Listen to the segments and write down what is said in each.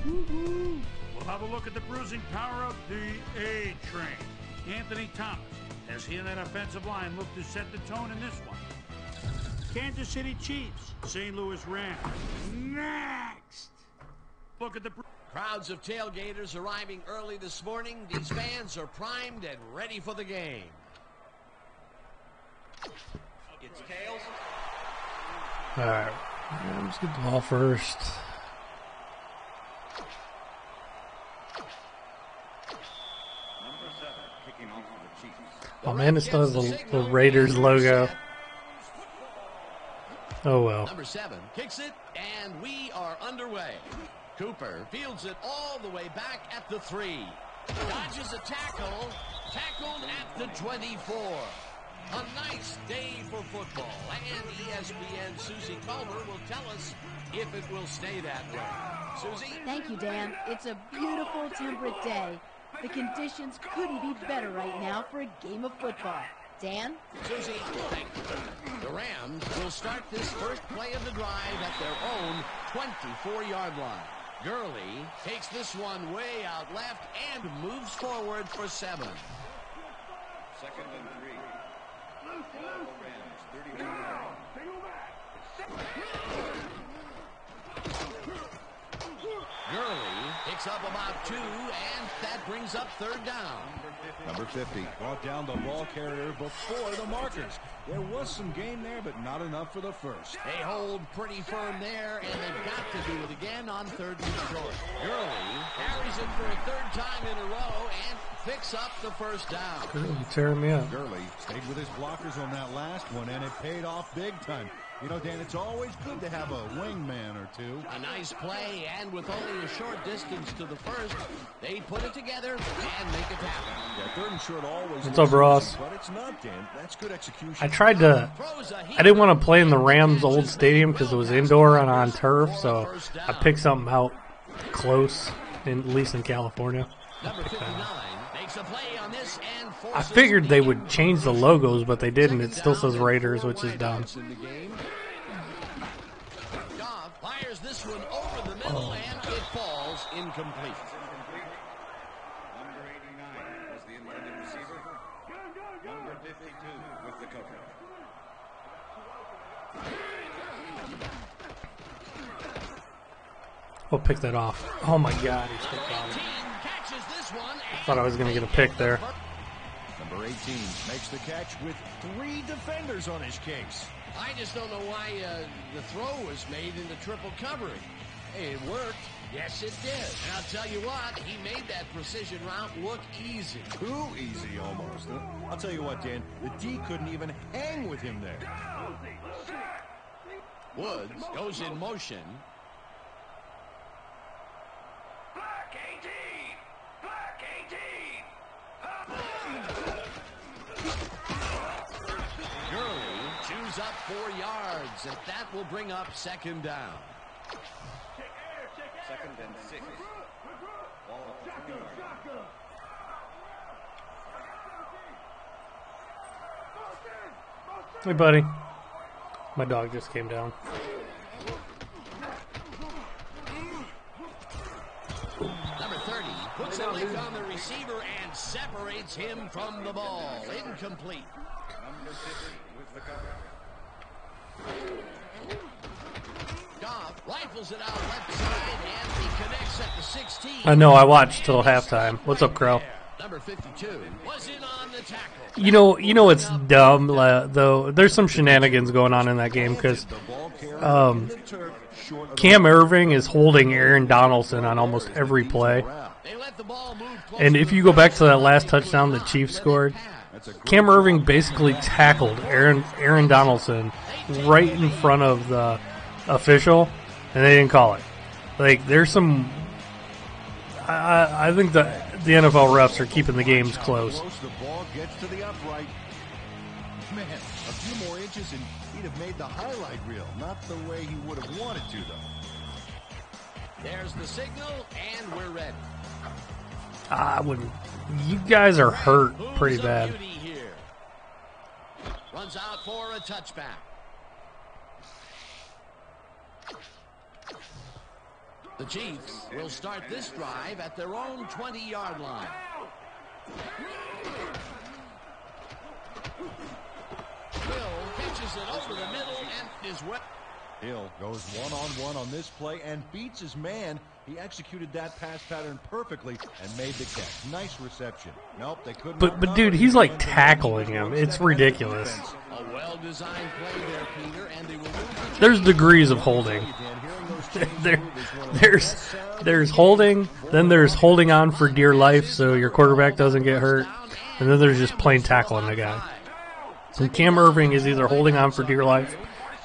We'll have a look at the bruising power of the A-Train. Anthony Thomas, as he and that offensive line look to set the tone in this one. Kansas City Chiefs, St. Louis Rams. Next! Look at the... Crowds of tailgaters arriving early this morning. These fans are primed and ready for the game. It's tails. All right, let's get the ball first. Oh man, it still has the Raiders logo. Oh well. Number 7 kicks it, and we are underway. Cooper fields it all the way back at the 3. Dodges a tackle. Tackled at the 24. A nice day for football. And ESPN Susie Culver will tell us if it will stay that way. Susie? Thank you, Dan. It's a beautiful, temperate day. The conditions couldn't be better right now for a game of football. Dan? Susie, thank you. The Rams will start this first play of the drive at their own 24-yard line. Gurley takes this one way out left and moves forward for 7. 2nd and 3. Rams, 31. Gurley picks up about 2, and that brings up 3rd down. Number 50 brought down the ball carrier before the markers. There was some gain there, but not enough for the first. They hold pretty firm there, and they've got to do it again on 3rd and short. Gurley carries it for a 3rd time in a row and picks up the 1st down. Gurley tearing me up. Gurley stayed with his blockers on that last one, and it paid off big time. You know, Dan, it's always good to have a wingman or two. A nice play, and with only a short distance to the first, they put it together and make it happen. Yeah, 3rd and short always. What's up, Ross? But it's not, Dan. That's good execution. I tried to. I didn't want to play in the Rams' old stadium because it was indoor and on turf, so I picked something out close, at least in California. Number 59 makes a play on this and I figured they would change the logos, but they didn't. It still says Raiders, which is dumb. Goff fires this one over the middle, and it falls incomplete. Number 89 was the intended receiver. Number 52 with the coverage. Oh, pick that off. Oh my God, he stepped on it. Thought I was going to get a pick there. Number 18 makes the catch with 3 defenders on his case. I just don't know why the throw was made into triple coverage. Hey, it worked. Yes, it did. And I'll tell you what, he made that precision route look easy. Too easy, almost. I'll tell you what, Dan, the D couldn't even hang with him there. Woods goes in motion. Black 18! Black 18! Gurley chews up 4 yards, and that will bring up 2nd down. 2nd and 6. Ball at the 20-yard line. Hey, buddy. My dog just came down. Number 30 puts a lick on the receiver and separates him from the ball. Incomplete. Number 50 with the cover. Goff rifles it out left side, and he connects at the 16. I know, I watched till halftime. What's up, Crow? Number 52 was in on the tackle. You know it's dumb, though. There's some shenanigans going on in that game because Cam Irving is holding Aaron Donaldson on almost every play. And if you go back to that last touchdown the Chiefs scored, Cam Irving basically tackled Aaron Donaldson right in front of the official, and they didn't call it. Like, there's some... I think the NFL refs are keeping the games close. The ball gets to the upright. Man, a few more inches and he'd have made the highlight reel. Not the way he would have wanted to, though. There's the signal, and we're ready. I wouldn't. You guys are hurt pretty bad. Runs out for a touchback. The Chiefs will start this drive at their own 20-yard line. Hill pitches it over the middle and is well. Hill goes one-on-one on this play and beats his man. He executed that pass pattern perfectly and made the catch. Nice reception. Nope, they couldn't. But dude, he's like tackling him. It's ridiculous. A well-designed play there, Peter, and they will move. There's degrees of holding. There's holding, then there's holding on for dear life so your quarterback doesn't get hurt, and then there's just plain tackling the guy. So Cam Irving is either holding on for dear life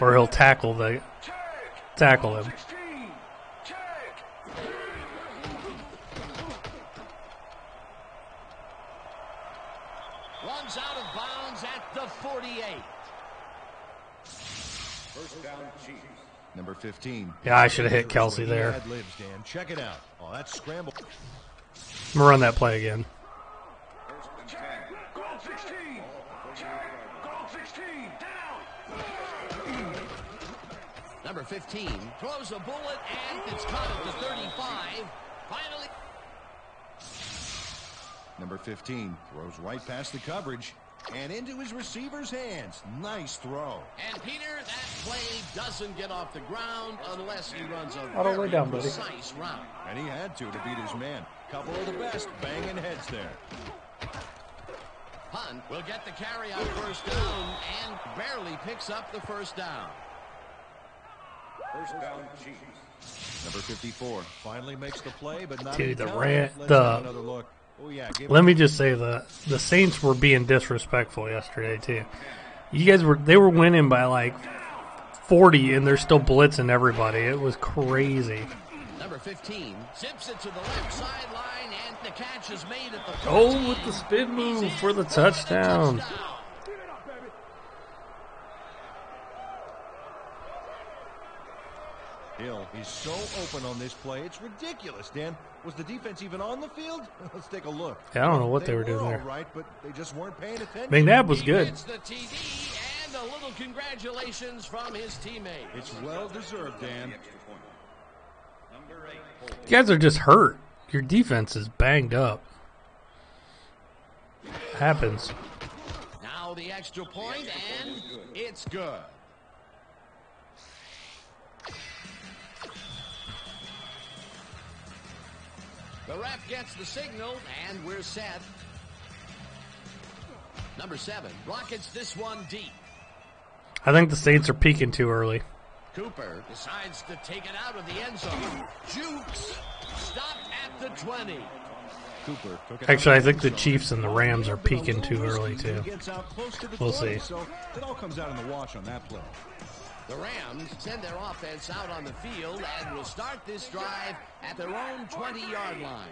or he'll tackle him. Runs out of bounds at the 48. First down, Chiefs. Number 15. Yeah, I should have hit Kelsey there. Check it out. Oh, that's scramble. I'm going to run that play again. Goal 16. Goal 16. Down. Number 15 throws a bullet, and it's caught at the 35. Finally. Number 15 throws right past the coverage and into his receiver's hands. Nice throw. And Peter, that play doesn't get off the ground unless he runs a All the way very down, buddy. precise route. And he had to beat his man. Couple of the best banging heads there. Hunt will get the carry on first down and barely picks up the first down. First down, Chiefs. Number 54 finally makes the play, but not Dude, in the time. rant, Let's have another look. Oh, yeah, let me just say the Saints were being disrespectful yesterday too. They were winning by like 40 and they're still blitzing everybody. It was crazy. Number 15 zips it to the left sideline and the catch is made at the 14. Oh, with the spin move for the touchdown. Hill is so open on this play. It's ridiculous, Dan. Was the defense even on the field? Let's take a look. Yeah, I don't know what they were doing there. All right, but they just weren't paying attention. McNabb was good. He gets the TD and a little congratulations from his teammate. It's well deserved, Dan. You guys are just hurt. Your defense is banged up. Happens. Now the extra point, and it's good. The ref gets the signal, and we're set. Number 7 rockets this one deep. I think the Saints are peaking too early. Cooper decides to take it out of the end zone. Jukes stopped at the 20. Cooper took it. Actually, I think the Chiefs and the Rams are peaking too early too. We'll see. So it all comes out in the wash on that play. The Rams send their offense out on the field and will start this drive at their own 20-yard line.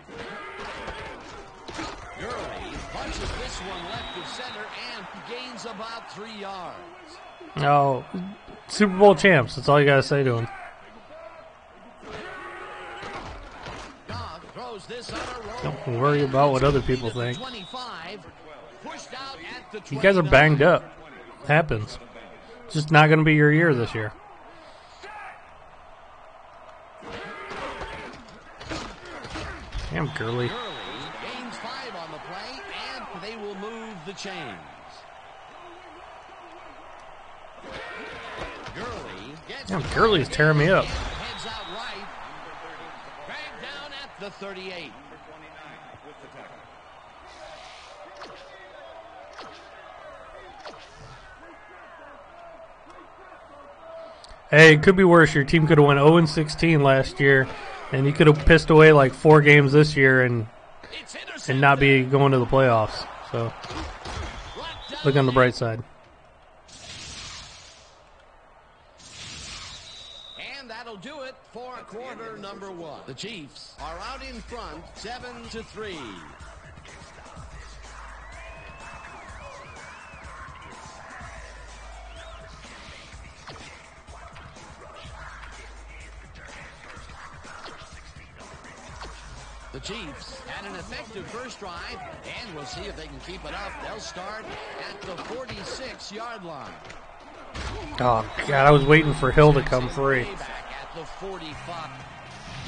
Gurley punches this one left of center and gains about 3 yards. Oh, Super Bowl champs. That's all you got to say to them. Goff throws this on a roll. Don't worry about what other people think. 25, pushed out at the 29. You guys are banged up. Happens. It's just not going to be your year this year. Damn, Gurley. Gurley gains 5 on the play, and they will move the chains. Gurley gets Damn, Gurley's tearing me up. heads out right. Dragged down at the 38. Hey, it could be worse. Your team could have went 0-16 last year, and you could have pissed away like 4 games this year and not be going to the playoffs. So look on the bright side. And that'll do it for quarter number 1. The Chiefs are out in front, 7-3. The Chiefs had an effective first drive, and we'll see if they can keep it up. They'll start at the 46-yard line. Oh, God, I was waiting for Hill to come free. Back at the 45.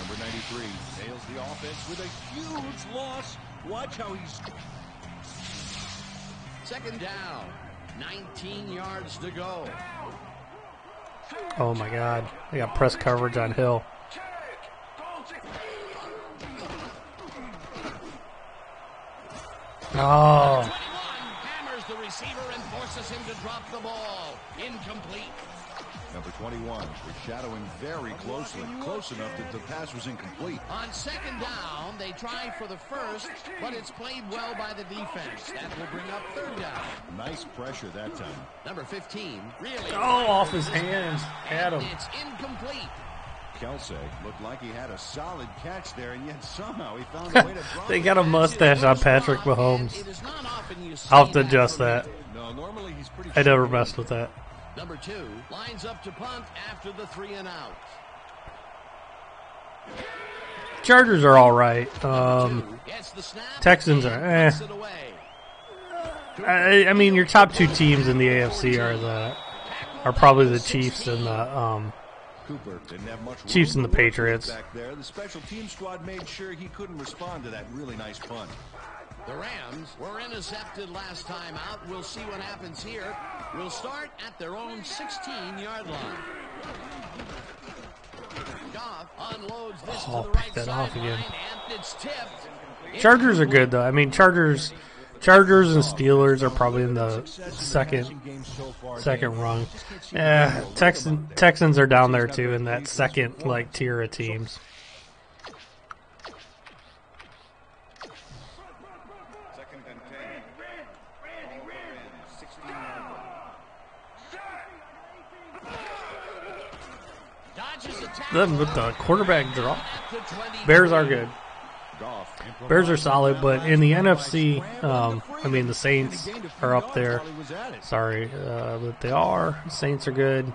Number 93 nails the offense with a huge loss. Watch how he's... Second down. 19 yards to go. Oh my God. They got press coverage on Hill. Oh. 21 hammers the receiver and forces him to drop the ball. Incomplete. Number 21 was shadowing very closely, close enough that the pass was incomplete. On second down, they try for the first, but it's played well by the defense. That will bring up third down. Nice pressure that time. Number 15, really. Oh, off his hands. Had him. It's incomplete. Kelsey looked like he had a solid catch there, and yet somehow he found a way to drop They got a mustache on Patrick Mahomes. It is not often you see I'll have to adjust that. No, normally he's pretty I never messed with that. Number 2 lines up to punt after the 3 and out. Chargers are all right. Gets the snap, Texans are puts it away. I mean, your top 2 teams in the AFC are probably the Chiefs and the Cooper didn't have much Chiefs and the room to work with Patriots. back there. The special team squad made sure he couldn't respond to that really nice punt. The Rams were intercepted last time out. We'll see what happens here. We'll start at their own 16-yard line. Goff unloads this to the pick right that off sideline, again. and it's tipped. Chargers are good though. I mean, Chargers and Steelers are probably in the second rung. Texans are down there too in that second tier of teams. Then with the quarterback draw, Bears are good. Bears are solid, but in the NFC, I mean, the Saints are up there. Sorry, but they are. Saints are good.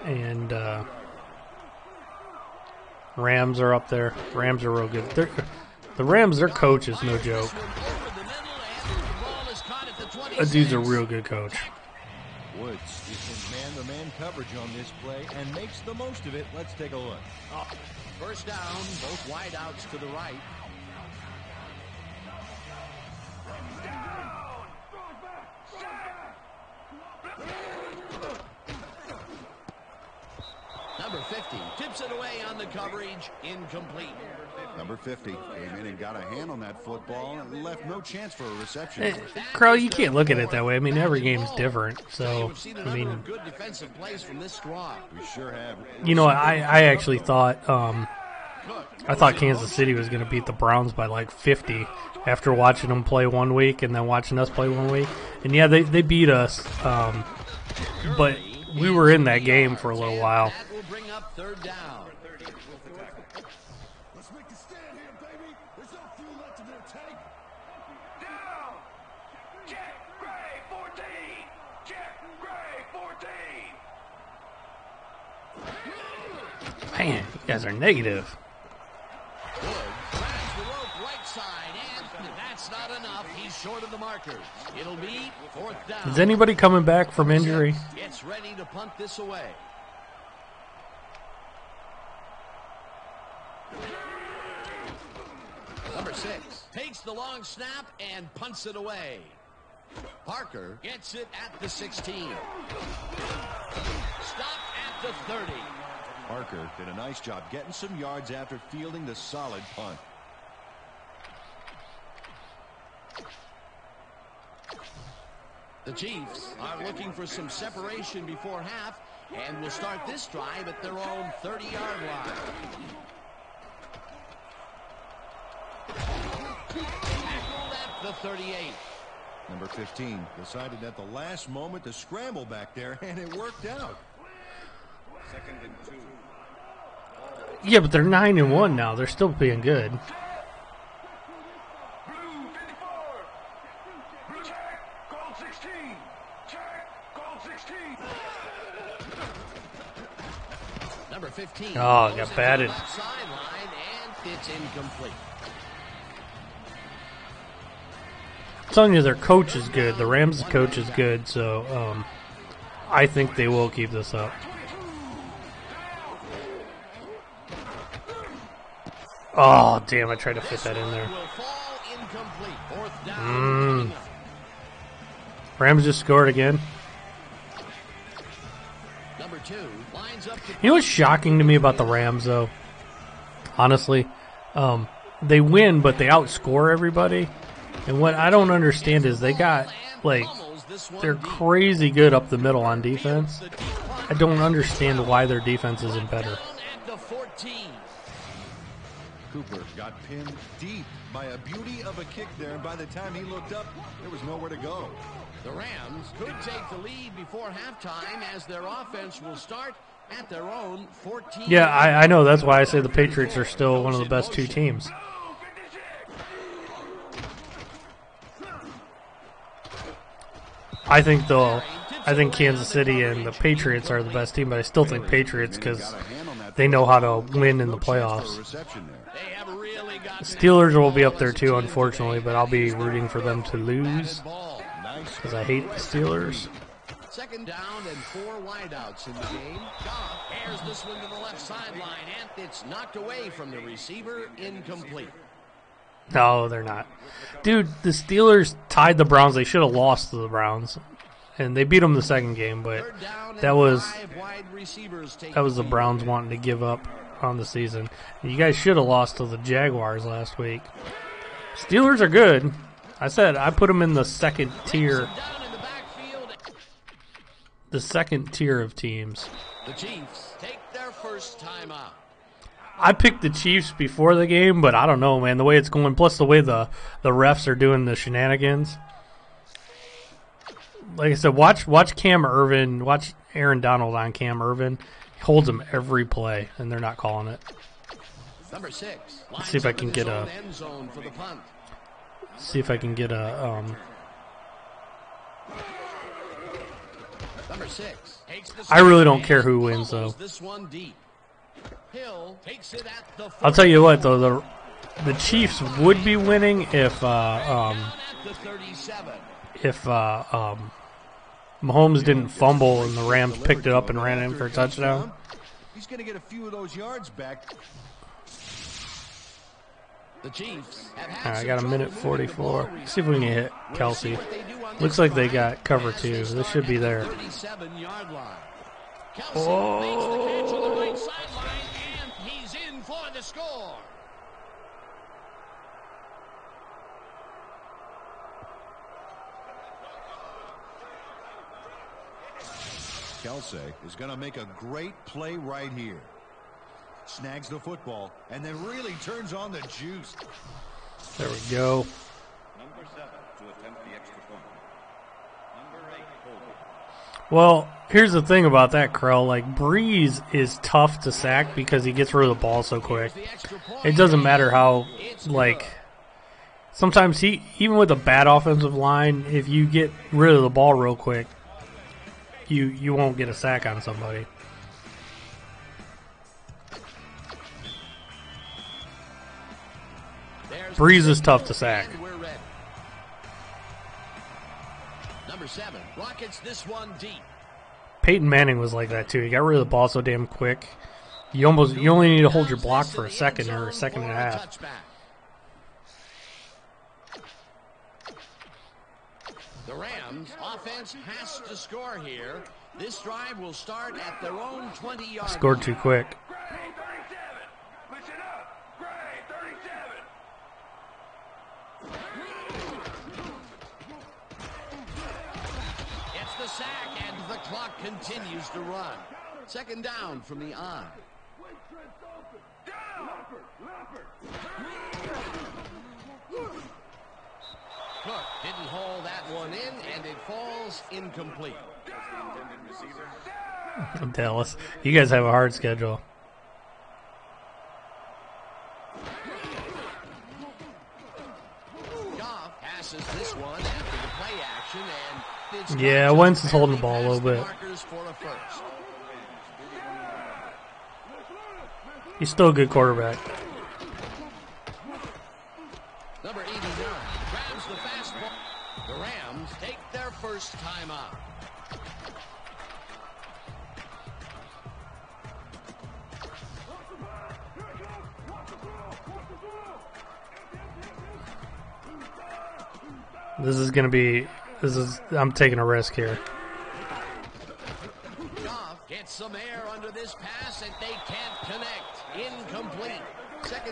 And Rams are up there. Rams are real good. The Rams, their coach is no joke. That dude's a real good coach. Woods is in man-to-man coverage on this play and makes the most of it. Let's take a look. First down, both wideouts to the right. Number 50 tips it away on the coverage, incomplete. Number 50 came in and got a hand on that football and left no chance for a reception. Hey, Crow, you can't look at it that way. I mean, every game's different. So, I mean, good defensive plays from this squad. We sure have. You know, I actually thought Kansas City was going to beat the Browns by like 50 after watching them play 1 week and then watching us play 1 week. And yeah, they beat us, but we were in that game for a little while. That will bring up third down. Let's make a stand here, baby. There's no fuel left in their tank. Down. Jack Gray 14. Jack Gray 14. Man, you guys are negative. Woods grabs the rope right side, and that's not enough. He's short of the markers. It'll be fourth down. Is anybody coming back from injury? Gets ready to punt this away. Number 6 takes the long snap and punts it away. Parker gets it at the 16. Stopped at the 30. Parker did a nice job getting some yards after fielding the solid punt. The Chiefs are looking for some separation before half and will start this drive at their own 30-yard line. Tackled at the 38. Number 15 decided at the last moment to scramble back there, and it worked out. 2nd and 2. Yeah, but they're 9-1 now. They're still being good. Blue 54. Check. Gold 16. Check. Gold 16. Number 15. Oh, got goes into batted. the left sideline, and it's incomplete. I'm telling you, their coach is good. The Rams' coach is good, so I think they will keep this up. Oh, damn, I tried to fit that in there. Will fall incomplete. Fourth down coming up. Rams just scored again. Number 2 lines up to You know what's shocking to me about the Rams, though? Honestly, they win, but they outscore everybody. And what I don't understand is they got, like, they're crazy good up the middle on defense. I don't understand why their defense isn't better. at the 14. Cooper got pinned deep by a beauty of a kick there, and by the time he looked up, there was nowhere to go. The Rams could take the lead before halftime as their offense will start at their own 14. Yeah, I know. That's why I say the Patriots are still one of the best two teams. I think Kansas City and the Patriots are the best team, but I still think Patriots because they know how to win in the playoffs. They have really got Steelers will be up there too, unfortunately, but I'll be rooting for them to lose because I hate the Steelers. Second down and 4 wideouts in the game. Goff airs this one to the left sideline, and it's knocked away from the receiver, incomplete. No, they're not. Dude, the Steelers tied the Browns. They should have lost to the Browns. And they beat them the second game, but that was the Browns wanting to give up on the season. And you guys should have lost to the Jaguars last week. Steelers are good. I said I put them in the second tier. The second tier of teams. The Chiefs take their first time out. I picked the Chiefs before the game, but I don't know, man. The way it's going, plus the way the refs are doing the shenanigans. Like I said, watch Cam Irvin, watch Aaron Donald on Cam Irvin. He holds him every play, and they're not calling it. Number 6. Let's see if I can get a. End zone for the punt. See if I can get a. Number 6. I really don't care who wins, though. This one deep. Hill takes it at the I'll tell you what, though, the Chiefs would be winning if Mahomes didn't fumble and the Rams picked it up and ran in for a touchdown. He's going to get a few of those yards back. The Chiefs I got a minute 44. See if we can hit Kelsey. Looks like they got cover 2. This should be there. 37-yard line. Kelsey Oh. makes the catch on the right sideline, and he's in for the score. Kelsey is going to make a great play right here. Snags the football and then really turns on the juice. There we go. Number 7 to attempt the extra point. Number 8 holding. Well, here's the thing about that, Krell. Like, Breeze is tough to sack because he gets rid of the ball so quick. It doesn't matter how, like, sometimes even with a bad offensive line, if you get rid of the ball real quick, you won't get a sack on somebody. Breeze is tough to sack. Number 7 rockets this one deep. Peyton Manning was like that too. He got rid of the ball so damn quick. You only need to hold your block for a second or a second and a half. The Rams offense has to score here. This drive will start at their own 20-yard line. Scored too quick. Gray 37. Listen up. Gray 37. It's the sack, and the clock continues to run. Second down from the eye. Cook didn't haul that one in, and it falls incomplete. Dallas, you guys have a hard schedule. Goff passes this one after the play action, and it's Yeah, Wentz is holding the ball a little bit. markers for a first. He's still a good quarterback. Number 89 grabs the fastball. The Rams take their first time out. This is going to be... I'm taking a risk here. Goff gets some air under this pass, and they can't connect. Incomplete.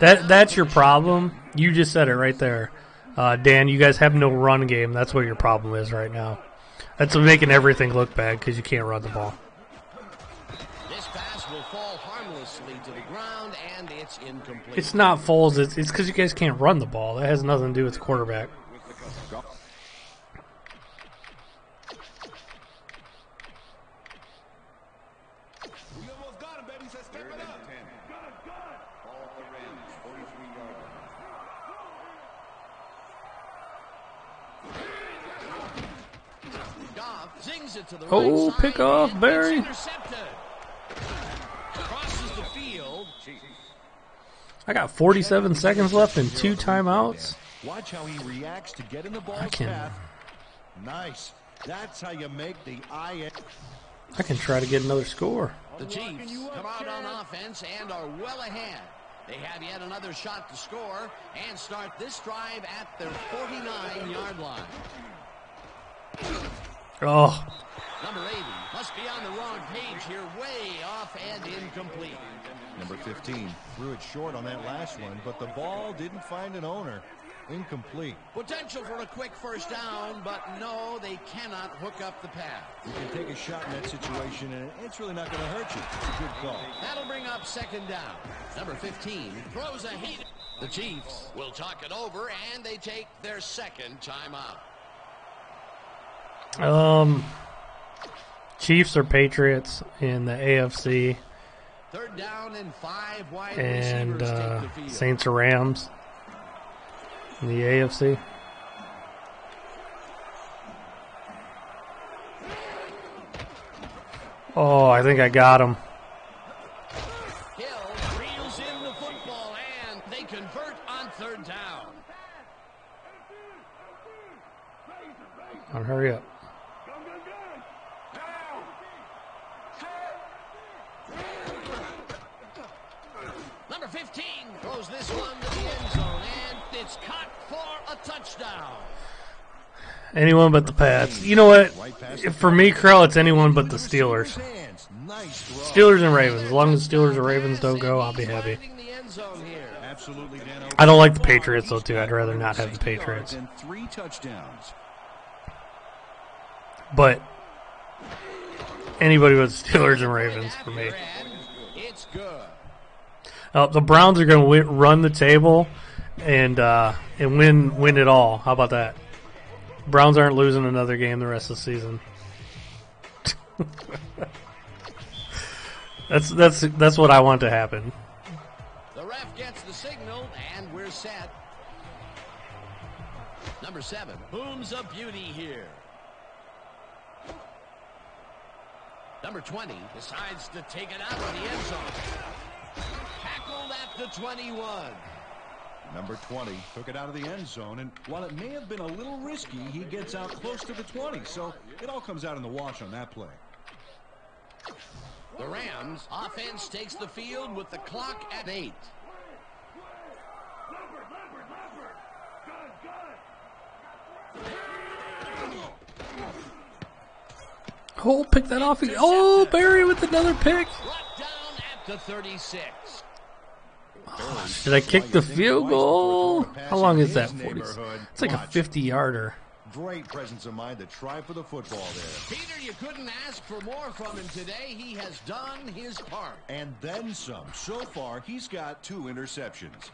That's your problem. You just said it right there. Dan, you guys have no run game. That's what your problem is right now. That's making everything look bad because you can't run the ball. This pass will fall harmlessly to the ground, and it's incomplete. It's not falls. It's because you guys can't run the ball. That has nothing to do with the quarterback. Oh, pick off, Barry. Crosses the field. I got 47 seconds left and 2 timeouts. Watch how he reacts to get in the ball's path. Nice. That's how you make the eye. I can try to get another score. The Chiefs come out on offense and are well ahead. They have yet another shot to score and start this drive at their 49-yard line. Oh. Number 80 must be on the wrong page here, way off and incomplete. Number 15 threw it short on that last one, but the ball didn't find an owner. Incomplete. Potential for a quick first down, but no, they cannot hook up the pass. You can take a shot in that situation, and it's really not going to hurt you. It's a good call. That'll bring up second down. Number 15 throws a heat. The Chiefs will talk it over, and they take their second timeout. Chiefs or Patriots in the AFC. Third down and 5 wide and receivers take the field. Saints or Rams in the AFC. Oh, I think I got him. Hill reels in the football, and they convert on third down. Oh, hurry up. Number 15 throws this one to the end zone, and it's caught for a touchdown. Anyone but the Pats. You know what? For me, Krell, it's anyone but the Steelers. Steelers and Ravens. As long as Steelers or Ravens don't go, I'll be happy. I don't like the Patriots, though, too. I'd rather not have the Patriots. But anybody but the Steelers and Ravens for me. It's good. The Browns are going to run the table and win it all. How about that? Browns aren't losing another game the rest of the season. That's what I want to happen. The ref gets the signal, and we're set. Number 7 booms a beauty here. Number 20 decides to take it out of the end zone. Tackled at the 21. Number 20 took it out of the end zone, and while it may have been a little risky, he gets out close to the 20, so it all comes out in the wash on that play. The Rams offense takes the field with the clock at 8. Oh, pick that off. Oh, Barry with another pick. Brought down at the 36. Did I kick the field goal? How long is that? 40? It's like a 50-yarder. Great presence of mind to try for the football there. Peter, you couldn't ask for more from him today. He has done his part. And then some. So far, he's got 2 interceptions.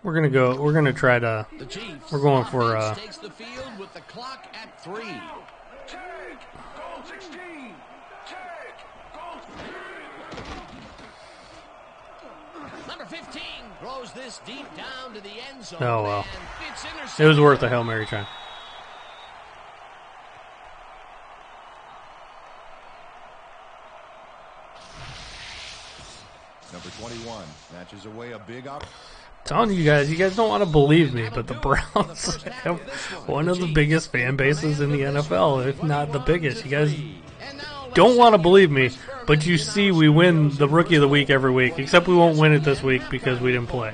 We're gonna try to. The Chiefs. We're going for. Takes the field with the clock at 3. Take goal 16. Take goal. Number 15 throws this deep down to the end zone. Oh well. And it's intercepted. It was worth a Hail Mary try. Number 21 matches away a big up. Telling you guys don't want to believe me, but the Browns have one of the biggest fan bases in the NFL, if not the biggest. You guys don't want to believe me, but you see we win the Rookie of the Week every week, except we won't win it this week because we didn't play.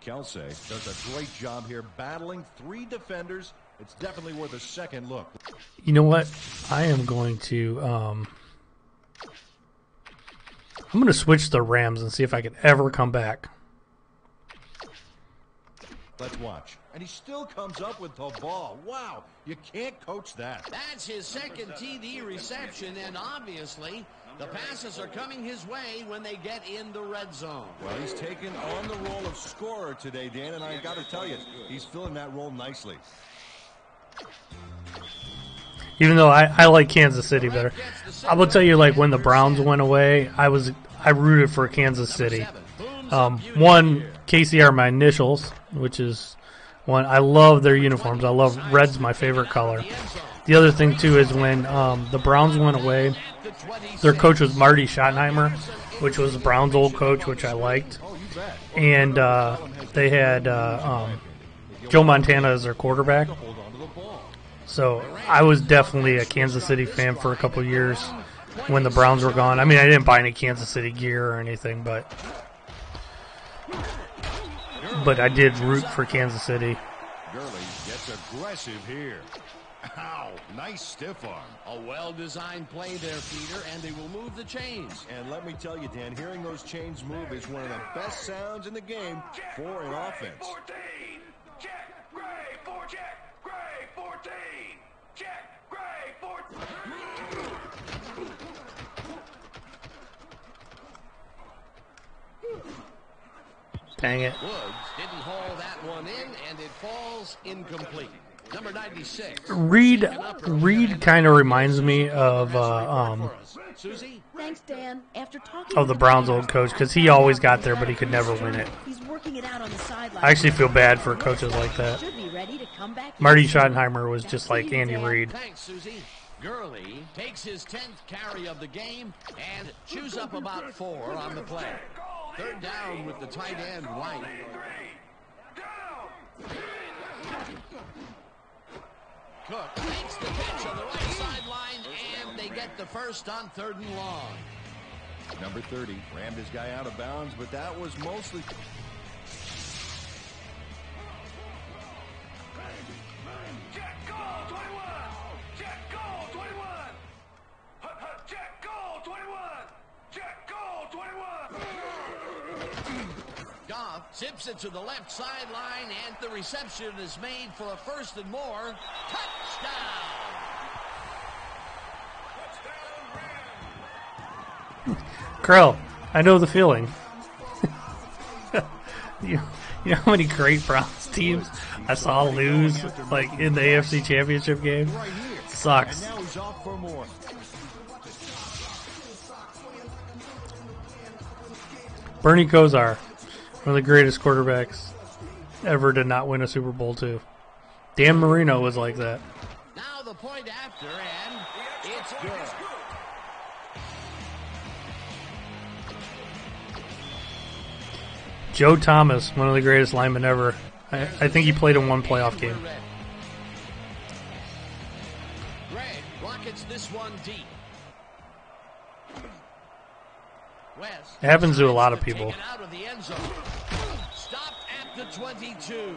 Kelsey does a great job here battling 3 defenders. It's definitely worth a second look. You know what? I am going to I'm going to switch the Rams and see if I can ever come back. Let's watch. And he still comes up with the ball. Wow, you can't coach that. That's his second TD reception, and obviously the passes are coming his way when they get in the red zone. Well, he's taken on the role of scorer today, Dan, and I got to tell you, he's filling that role nicely. Even though I like Kansas City better. I will tell you, like, when the Browns went away, I rooted for Kansas City. One, KC are my initials, which is one. I love their uniforms. I love red's my favorite color. The other thing, too, is when the Browns went away, their coach was Marty Schottenheimer, which was the Browns' old coach, which I liked. And they had Joe Montana as their quarterback. So I was definitely a Kansas City fan for a couple of years when the Browns were gone. I mean, I didn't buy any Kansas City gear or anything, but I did root for Kansas City. Gurley gets aggressive here. Ow, nice stiff arm. A well-designed play there, Peter, and they will move the chains. And let me tell you, Dan, hearing those chains move is one of the best sounds in the game for an offense. 14. Check, Gray, 4 check. Gray, 14. Check, Gray, 14. Dang it. Woods didn't haul that one in, and it falls incomplete. Number 96. Reed kind of reminds me of Thanks, Dan. After talking of the Browns' old coach, because he always got there, but he could never win it. He's working it out on the sideline. I actually feel bad for coaches like that. Should be ready to come back. Marty Schottenheimer was just like Andy Reid. Thanks, Susie. Gurley takes his 10th carry of the game and chews up about 4 on the play. Third down with the tight end, White. Cook makes the catch on the right sideline, and they get the first on 3rd and long. Number 30 rammed his guy out of bounds, but that was mostly... Check, goal, 21. Check, goal, 21. Check, goal, 21. Check, goal, 21. Goff zips it to the left sideline, and the reception is made for a 1st and more. Touchdown! Krill, I know the feeling. you know how many great Browns teams I saw lose, like, in the AFC Championship game? Sucks. And now he's off for more. Bernie Kosar, one of the greatest quarterbacks ever to not win a Super Bowl, too. Dan Marino was like that. Now the point after, and it's good. Joe Thomas, one of the greatest linemen ever. I think he played in one playoff game. Greg rockets this one deep. West It happens to a lot of people. taken out of the end zone. Stopped at the 22.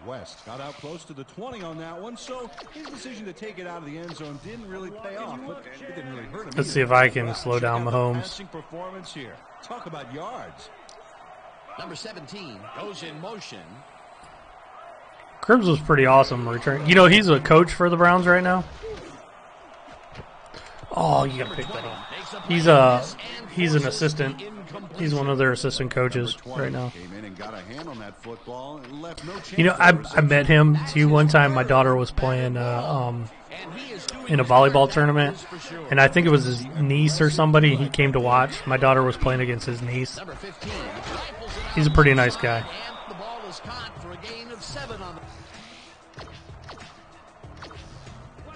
West got out close to the 20 on that one, so his decision to take it out of the end zone didn't really pay off, but it didn't really hurt him. Let's see if I can slow down Mahomes. Passing performance here. Talk about yards. Number 17 goes in motion. Cribbs was pretty awesome return. You know, he's a coach for the Browns right now. Oh, you gotta pick that up. He's an assistant. He's one of their assistant coaches right now. Came in and got a hand on that football and left no chance. You know, I met him too one time. My daughter was playing in a volleyball tournament, and I think it was his niece or somebody. He came to watch. My daughter was playing against his niece. He's a pretty nice guy. And the ball is caught for a gain of 7 on the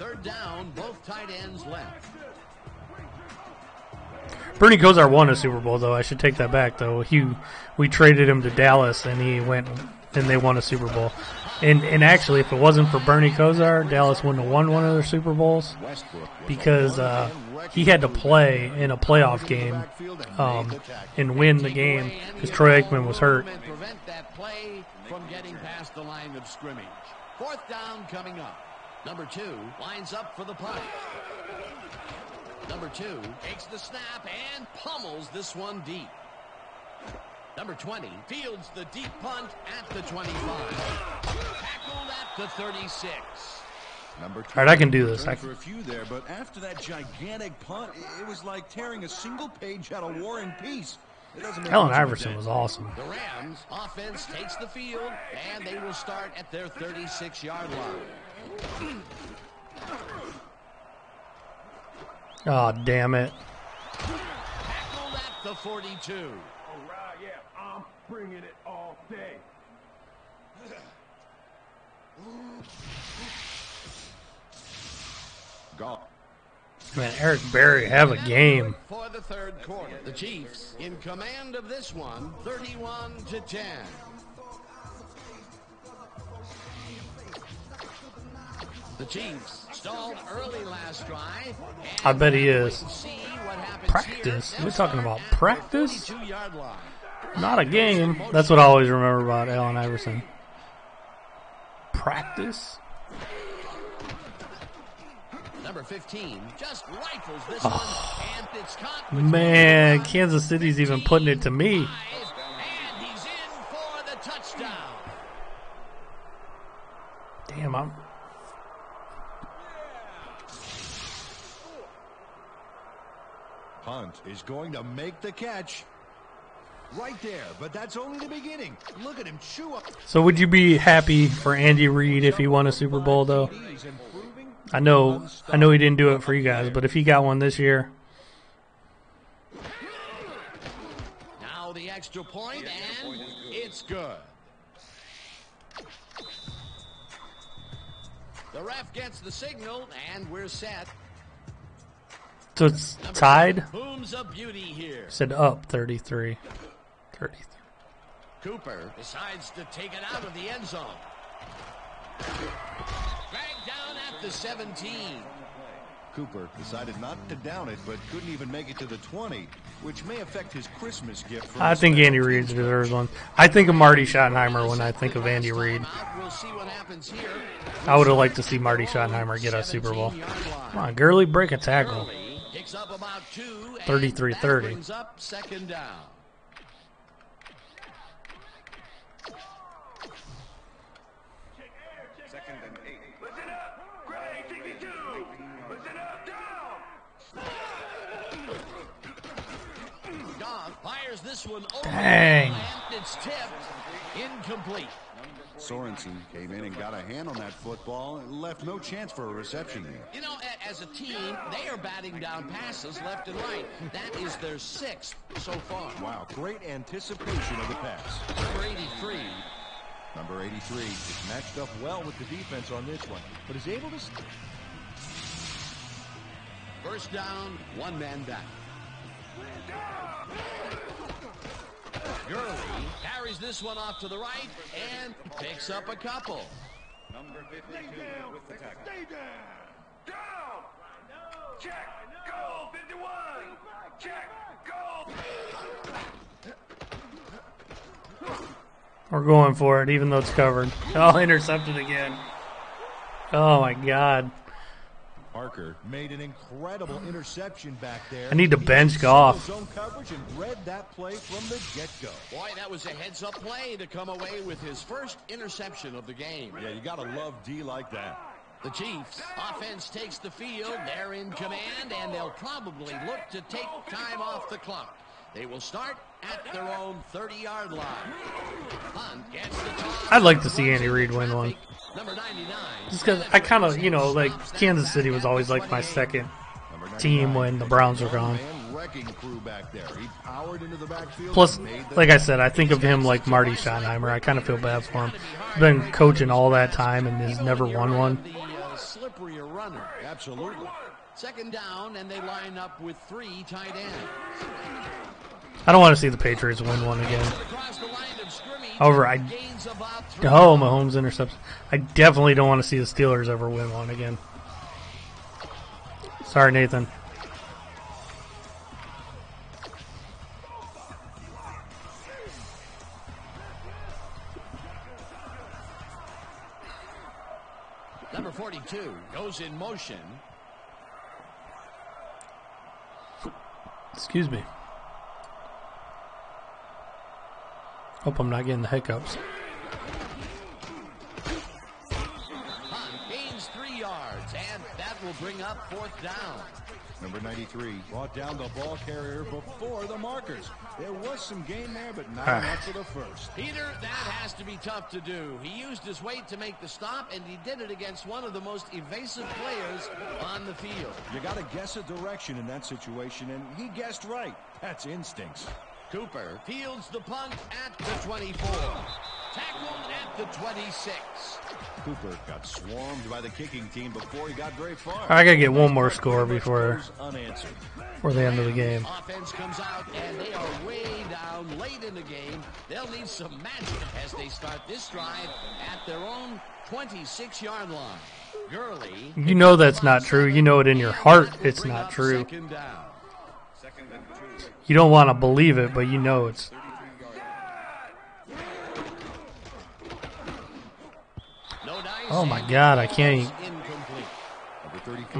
3rd down, both tight ends left. Bernie Kosar won a Super Bowl, though. I should take that back, though. We traded him to Dallas, and he went and they won a Super Bowl. And actually, if it wasn't for Bernie Kosar, Dallas wouldn't have won one of their Super Bowls because he had to play in a playoff game and win the game because Troy Aikman was hurt. Prevent that play from getting past the line of scrimmage. 4th down coming up. Number 2 lines up for the punt. Number 2 takes the snap and pummels this one deep. Number 20 fields the deep punt at the 25. Tackled at the 36. Number 2. All right, I can do this. For a few there, but after that gigantic punt, it was like tearing a single page out of War and Peace. Allen Iverson was awesome. The Rams offense takes the field, and they will start at their 36-yard line. Oh, damn it. Tackled at the 42. All right, yeah, I'm bringing it all day. Gone. Man, Eric Berry, have a game. For the 3rd quarter, the Chiefs in command of this one, 31-10. The Chiefs stalled early last drive. I bet he is. See what happens Practice? here. We're talking about practice? 42-yard line. Not a game. That's what I always remember about Allen Iverson. Practice? Number 15 just rifles this one, and it's caught. Man, Kansas City's even putting it to me. And he's in for the touchdown. Damn, I'm... Hunt is going to make the catch. Right there, but that's only the beginning. Look at him chew up. So would you be happy for Andy Reid if he won a Super Bowl, though? I know he didn't do it for you guys, but if he got one this year... Now the extra point, and it's good. The ref gets the signal, and we're set. So it's tied? Boom's a beauty here. Said up 33. 33. Cooper decides to take it out of the end zone. Dragged down at the 17. Cooper decided not to down it, but couldn't even make it to the 20, which may affect his Christmas gift. I think Andy Reid deserves one. I think of Marty Schottenheimer when I think of Andy Reid. We'll see what happens here. I would have liked to see Marty Schottenheimer get a Super Bowl. Come on, Gurley, break a tackle. Picks up about 2. 33-30. Brings up 2nd down. Second and 8. Listen up, Gray 62. Listen up, down. Goff fires this one over. Dang. And it's tipped. Incomplete. Sorensen came in and got a hand on that football and left no chance for a reception there. You know, as a team, they are batting down passes left and right. That is their 6th so far. Wow, great anticipation of the pass. Number 83. Number 83 is matched up well with the defense on this one, but is able to... First down, 1 man down. Gurley carries this one off to the right and picks up a couple. Number 52 with the tackle. Stay down. Down. Check. Go. 51. Check. Go. We're going for it, even though it's covered. Oh, intercepted again. Oh, my God. Parker made an incredible interception back there. I need to bench Goff. Zone coverage and read that play from the get-go. Boy, that was a heads-up play to come away with his first interception of the game. Yeah, you got to love D like that. The Chiefs offense takes the field. They're in command, and they'll probably look to take time off the clock. They will start at their own 30-yard line. Hunt gets the toss. I'd like to see Andy Reid win one. Number 99. Just because I kind of, like Kansas City was always like my second team when the Browns were gone. Plus, like I said, I think of him like Marty Schottenheimer. I kind of feel bad for him. He's been coaching all that time and has never won one. The slipperier runner. Absolutely. Second down, and they line up with 3 tight ends. I don't want to see the Patriots win one again. Across the line of scrimmage, However, Mahomes intercepts. I definitely don't want to see the Steelers ever win one again. Sorry, Nathan. Number 42 goes in motion. Excuse me. Hope I'm not getting the hiccups. Gains 3 yards, and that will bring up 4th down. Number 93 brought down the ball carrier before the markers. There was some gain there, but not enough for the first. Peter, that has to be tough to do. He used his weight to make the stop, and he did it against one of the most evasive players on the field. You got to guess a direction in that situation, and he guessed right. That's instincts. Cooper fields the punt at the 24. Tackled at the 26. Cooper got swarmed by the kicking team before he got very far. I gotta get one more score before the end of the game. Offense comes out, and they are way down late in the game. They'll need some magic as they start this drive at their own 26-yard line. Gurley. You know that's not true. You know it in your heart it's not true. You don't want to believe it, but you know it's. Oh my God, I can't even.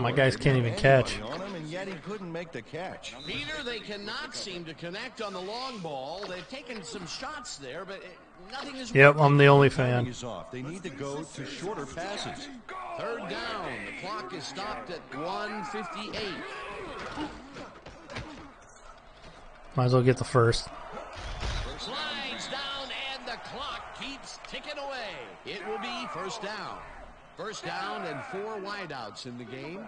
My guys can't even catch. And yet he couldn't make the catch. Peter, they cannot seem to connect on the long ball. They've taken some shots there, but nothing is. Yep, I'm the only fan. They need to go to shorter passes. 3rd down. The clock is stopped at 1:58. Might as well get the first. Slides down, and the clock keeps ticking away. It will be 1st down. 1st down and 4 wideouts in the game.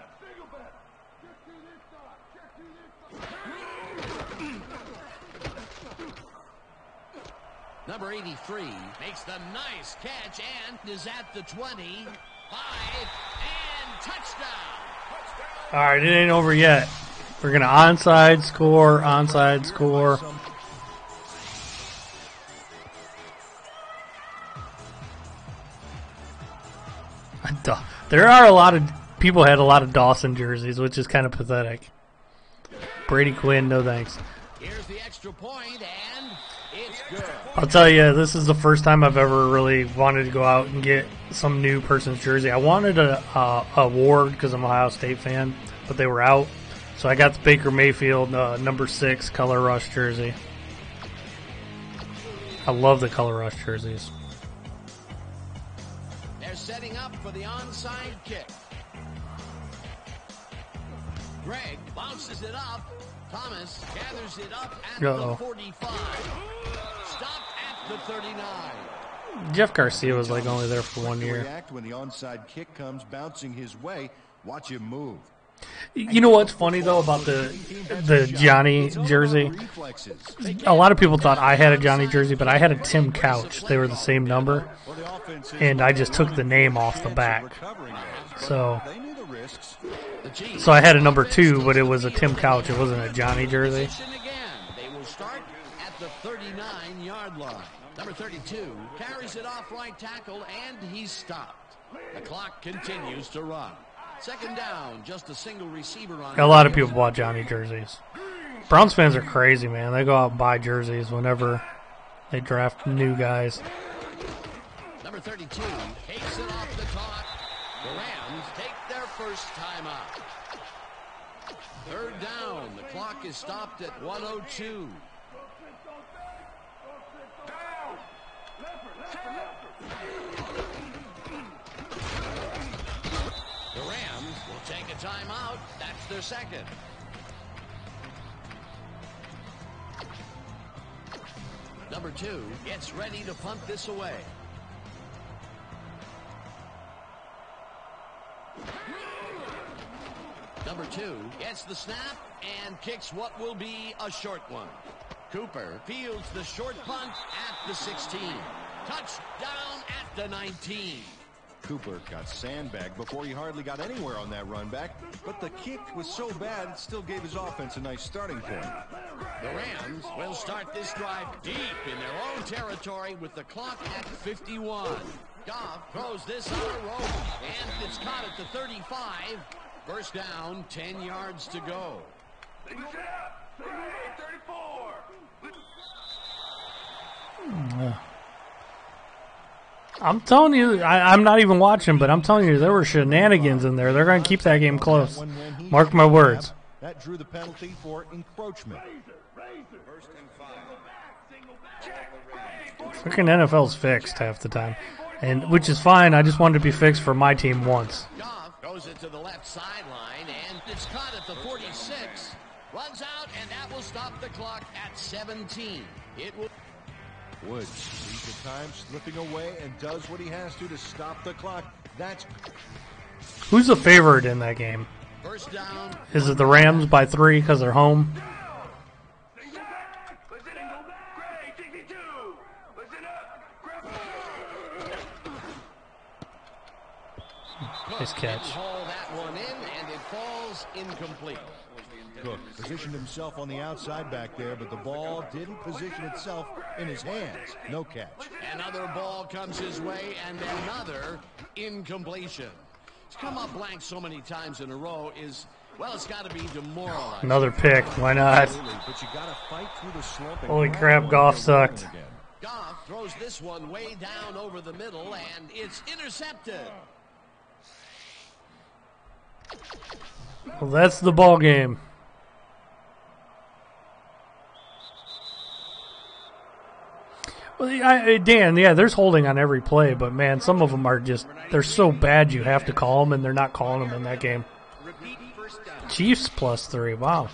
Number 83 makes the nice catch and is at the 25 and touchdown. All right, it ain't over yet. We're going to onside score, onside score. There are a lot of people had a lot of Dawson jerseys, which is kind of pathetic. Brady Quinn, no thanks. Here's the extra point, and it's good. I'll tell you, this is the first time I've ever really wanted to go out and get some new person's jersey. I wanted a Ward because I'm an Ohio State fan, but they were out. So I got the Baker Mayfield number 6 Color Rush jersey. I love the Color Rush jerseys. They're setting up for the onside kick. Greg bounces it up. Thomas gathers it up at the 45. Stopped at the 39. Jeff Garcia was like only there for 1 year. React when the onside kick comes bouncing his way. Watch him move. You know what's funny though about the Johnny jersey? A lot of people thought I had a Johnny jersey, but I had a Tim Couch. They were the same number, and I just took the name off the back. So I had a number 2, but it was a Tim Couch. It wasn't a Johnny jersey. They will start at the 39-yard line. Number 32 carries it off right tackle, and he's stopped. The clock continues to run. 2nd down, just a single receiver on. A lot of people bought Johnny jerseys. Browns fans are crazy, man. They go out and buy jerseys whenever they draft new guys. Number 32 takes it off the clock. The Rams take their first timeout. 3rd down. The clock is stopped at 1:02. The Rams will take a timeout. That's their 2nd. Number 2 gets ready to punt this away. Number 2 gets the snap and kicks what will be a short one. Cooper fields the short punt at the 16. Touchdown at the 19. Cooper got sandbagged before he hardly got anywhere on that run back, but the kick was so bad it still gave his offense a nice starting point. The Rams will start this drive deep in their own territory with the clock at 51. Goff throws this on a rope, and it's caught at the 35. First down, 10 yards to go. I'm telling you, I'm not even watching, but I'm telling you, there were shenanigans in there. They're going to keep that game close. Mark my words. That drew the penalty for encroachment. First and 5. Freaking NFL's fixed half the time, and which is fine. I just wanted to be fixed for my team once. Goff goes it to the left sideline, and it's caught at the 46. Runs out, and that will stop the clock at 17. It will. Woods sees the time slipping away and does what he has to stop the clock. That's Who's the favorite in that game? First down. Is it the Rams by 3 because they're home? Nice catch. Haul that one in, and it falls incomplete. Cook positioned himself on the outside back there, but the ball didn't position itself in his hands. No catch. Another ball comes his way, and another incompletion. To come up blank so many times in a row is, well, it's got to be demoralizing. Another pick. Why not? But you got to fight through the slump. Holy crap, Goff sucked. Goff throws this one way down over the middle, and it's intercepted. Well, that's the ball game. Well, Dan, yeah, there's holding on every play, but man, some of them are just, they're so bad you have to call them, and they're not calling them in that game. Chiefs plus 3, wow.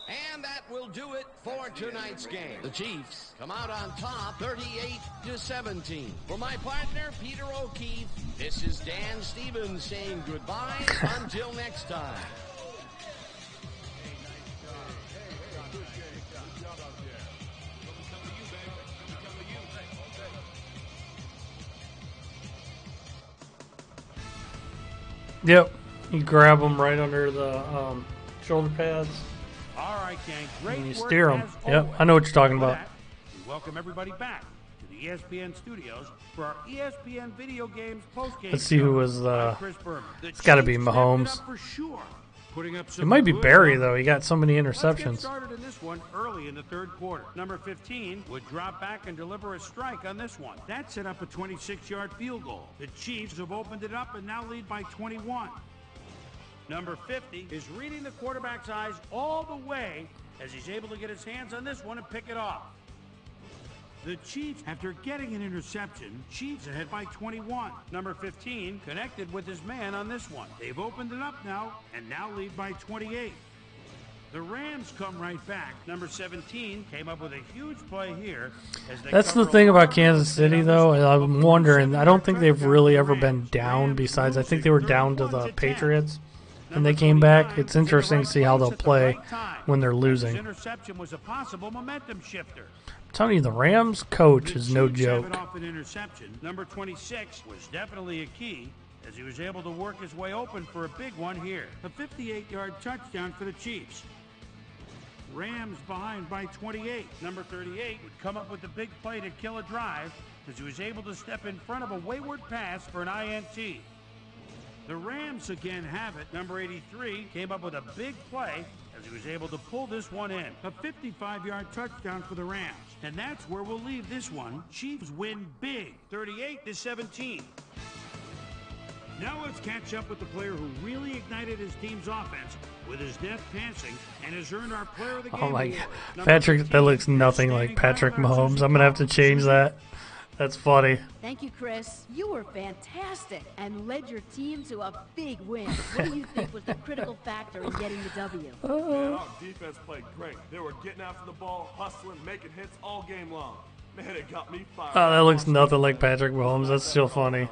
And that will do it for tonight's game. The Chiefs come out on top 38-17. For my partner, Peter O'Keefe, this is Dan Stevens saying goodbye until next time. Yep, you grab them right under the shoulder pads. All right, gang. Great And you work steer 'em. as Yep, always. I know what you're talking For about. that, we welcome everybody back to the ESPN studios for our ESPN Video Games postgame. Let's see who was, I'm Chris Berman. it's gotta be Chiefs stepped it Mahomes. up for sure. Putting up It some might be good Barry, numbers. though. He got so many Let's get interceptions. started in this one early in the third quarter. Number 15 would drop back and deliver a strike on this one. That set up a 26-yard field goal. The Chiefs have opened it up and now lead by 21. Number 50 is reading the quarterback's eyes all the way as he's able to get his hands on this one and pick it off. The Chiefs, after getting an interception, Chiefs ahead by 21. Number 15 connected with his man on this one. They've opened it up now and now lead by 28. The Rams come right back. Number 17 came up with a huge play here. As they That's the cover thing a about lot Kansas of City, on though. this one. I'm wondering. I don't think they've Touchdown really for ever the been Rams. down. Rams Besides, I think losing they were down to 31 the to 10. Patriots, and Number they came back. 29 It's hit the interesting right to see how place they'll at the play right time. when they're His losing. interception was a possible momentum shifter. I'm telling you, the Rams coach The is no Chiefs have joke. it off an interception. Number 26 was definitely a key as he was able to work his way open for a big one here. A 58-yard touchdown for the Chiefs. Rams behind by 28. Number 38 would come up with the big play to kill a drive as he was able to step in front of a wayward pass for an INT. The Rams again have it. Number 83 came up with a big play as he was able to pull this one in. A 55-yard touchdown for the Rams. And that's where we'll leave this one. Chiefs win big, 38-17. Now let's catch up with the player who really ignited his team's offense with his deft passing and has earned our player of the game. Oh my award. God, Number Patrick, 15, that looks nothing like standing Patrick power by Mahomes. Susan I'm gonna have to Collins. change that. That's funny. Thank you, Chris. You were fantastic and led your team to a big win. What do you think was the critical factor in getting the W? Man, our defense played great. They were getting after the ball, hustling, making hits all game long. Man, it got me fired. Oh, that looks nothing like Patrick Mahomes. That's still funny.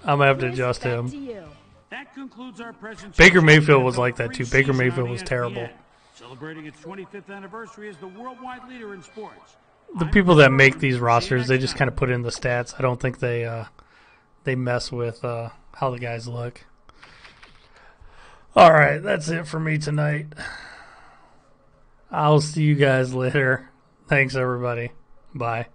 I'm gonna have to Chris, adjust back him. to you. That concludes our presentation. Baker Mayfield was like that too. Baker Mayfield was terrible. celebrating its 25th anniversary as the worldwide leader in sports. The people that make these rosters, they just kind of put in the stats. I don't think they mess with how the guys look. All right, that's it for me tonight. I'll see you guys later. Thanks, everybody. Bye.